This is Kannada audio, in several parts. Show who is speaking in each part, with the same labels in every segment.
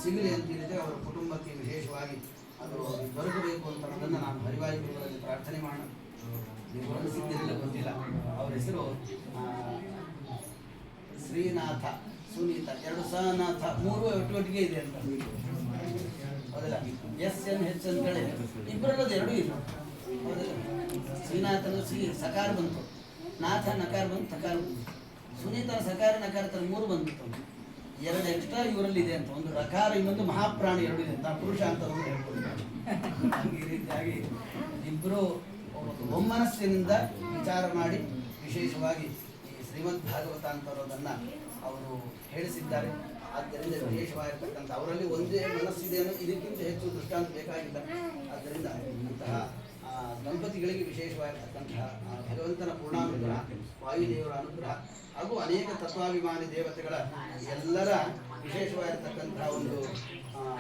Speaker 1: ಸಿಗಲಿ ಅಂತ ಹೇಳಿದರೆ ಅವರ ಕುಟುಂಬಕ್ಕೆ ವಿಶೇಷವಾಗಿ ಅದು ದೊರಕಬೇಕು ಅಂತ ಅನ್ನೋದನ್ನು ನಾನು ಹರಿವಾಯು ಗುರುಗಳಲ್ಲಿ ಪ್ರಾರ್ಥನೆ ಮಾಡೋಣ. ನೀವು ಸಿದ್ಧಿರಲಿಲ್ಲ ಗೊತ್ತಿಲ್ಲ. ಅವರ ಹೆಸರು ಶ್ರೀನಾಥ, ಸುನೀತ, ಎರಡು ಸನಾಥ, ಮೂರು ಒಟ್ಟಿಗೆ ಇದೆ ಅಂತ ಹೌದಲ್ಲ. SNH ಅಂತೇಳಿ ಇಬ್ಬರಲ್ಲದು ಎರಡೂ ಇಲ್ಲ ಹೌದಲ್ಲ. ಶ್ರೀನಾಥನ ಸಕಾರ ಬಂತು, ನಾಥ ನಕಾರ ಬಂತು, ತಕಾರ ಬಂತು. ಸುನೀತನ ಸಕಾರ ನಕಾರ ತರ ಮೂರು ಬಂದ್ಬಿಟ್ಟು ಎರಡು ಎಕ್ಸ್ಟ್ರಾ ಇವರಲ್ಲಿ ಇದೆ ಅಂತ. ಒಂದು ರಕಾರ, ಇನ್ನೊಂದು ಮಹಾಪ್ರಾಣಿ ಎರಡು ಇದೆ ಅಂತ, ಪುರುಷ ಅಂತ ಒಂದು ಹೇಳ್ಕೊಳ್ತಾರೆ. ಈ ರೀತಿಯಾಗಿ ಇಬ್ಬರು ಒಮ್ಮನಸ್ಸಿನಿಂದ ವಿಚಾರ ಮಾಡಿ ವಿಶೇಷವಾಗಿ ಈ ಶ್ರೀಮದ್ ಭಾಗವತ ಅಂತರೋದನ್ನು ಅವರು ಹೇಳಿಸಿದ್ದಾರೆ. ಆದ್ದರಿಂದ ವಿಶೇಷವಾಗಿರ್ತಕ್ಕಂಥ ಅವರಲ್ಲಿ ಒಂದೇ ಮನಸ್ಸಿದೆ ಅನ್ನೋ ಇದಕ್ಕಿಂತ ಹೆಚ್ಚು ದೃಷ್ಟಾಂತ ಬೇಕಾಗಿಲ್ಲ. ಆದ್ದರಿಂದ ಇಂತಹ ದಂಪತಿಗಳಿಗೆ ವಿಶೇಷವಾಗಿರ್ತಕ್ಕಂತಹ ಭಗವಂತನ ಪೂರ್ಣಾನುಗ್ರಹ, ವಾಯುದೇವರ ಅನುಗ್ರಹ ಹಾಗೂ ಅನೇಕ ತತ್ವಾಭಿಮಾನಿ ದೇವತೆಗಳ ಎಲ್ಲರ ವಿಶೇಷವಾಗಿರ್ತಕ್ಕಂತಹ ಒಂದು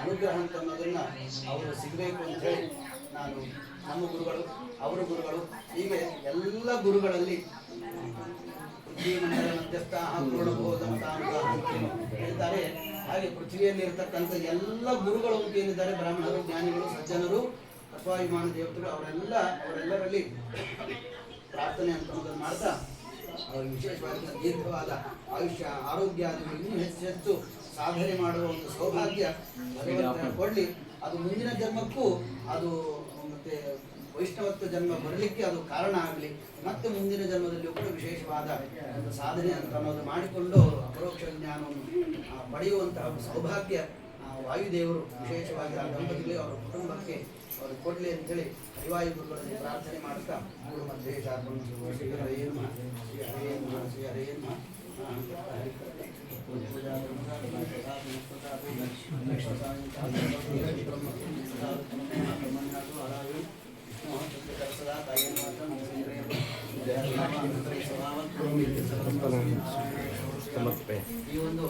Speaker 1: ಅನುಗ್ರಹ ಅಂತ ಅನ್ನೋದನ್ನು ಅವರು ಸಿಗಬೇಕು ಅಂತ ಹೇಳಿ ನಾನು ನಮ್ಮ ಗುರುಗಳು, ಅವರ ಗುರುಗಳು, ಹೀಗೆ ಎಲ್ಲ ಗುರುಗಳಲ್ಲಿ ಪೃಥ್ವಿಮಂಡಲ ಮಧ್ಯಸ್ಥ ಪೂರ್ಣಬೋಧ ಮತಾನುಗ್ರಹ ಅಂತ ಹೇಳ್ತಾರೆ. ಹಾಗೆ ಪೃಥ್ವಿಯಲ್ಲಿ ಇರತಕ್ಕಂಥ ಎಲ್ಲ ಗುರುಗಳು ಅಂತ ಏನಿದ್ದಾರೆ, ಬ್ರಾಹ್ಮಣರು, ಜ್ಞಾನಿಗಳು, ಸಜ್ಜನರು, ತತ್ವಾಭಿಮಾನ ದೇವತೆಗಳು, ಅವರೆಲ್ಲರಲ್ಲಿ ಪ್ರಾರ್ಥನೆ ಅಂತ ಮಾಡ್ತಾ ಅವರಿಗೆ ವಿಶೇಷವಾದ ದೀರ್ಘವಾದ ಆಯುಷ್ಯ, ಆರೋಗ್ಯ ಆದಿಗಳಿಗೂ ಹೆಚ್ಚು ಸಾಧನೆ ಮಾಡುವ ಒಂದು ಸೌಭಾಗ್ಯ ಭಗವಂತ ಕೊಡಲಿ. ಅದು ಮುಂದಿನ ಜನ್ಮಕ್ಕೂ ಅದು ಮತ್ತೆ ವೈಷ್ಣವತ್ವ ಜನ್ಮ ಬರಲಿಕ್ಕೆ ಅದು ಕಾರಣ ಆಗಲಿ. ಮತ್ತೆ ಮುಂದಿನ ಜನ್ಮದಲ್ಲಿಯೂ ಕೂಡ ವಿಶೇಷವಾದ ಒಂದು ಸಾಧನೆ ಅಂತ ಅನ್ನೋದು ಮಾಡಿಕೊಂಡು ಅವರು ಅಪರೋಕ್ಷ ಜ್ಞಾನವನ್ನು ಪಡೆಯುವಂತಹ ಸೌಭಾಗ್ಯ ವಾಯುದೇವರು ವಿಶೇಷವಾಗಿ ಆ ದಂಪತಿಗಳಿಗೆ, ಅವರ ಕುಟುಂಬಕ್ಕೆ ಅವರು ಕೊಡಲಿ ಅಂತೇಳಿ ಹರಿವಾಯು ಗುರುಗಳಲ್ಲಿ ಪ್ರಾರ್ಥನೆ ಮಾಡ್ತಾ ಗುರು ಮಧ್ಯೆ ಈ ಒಂದು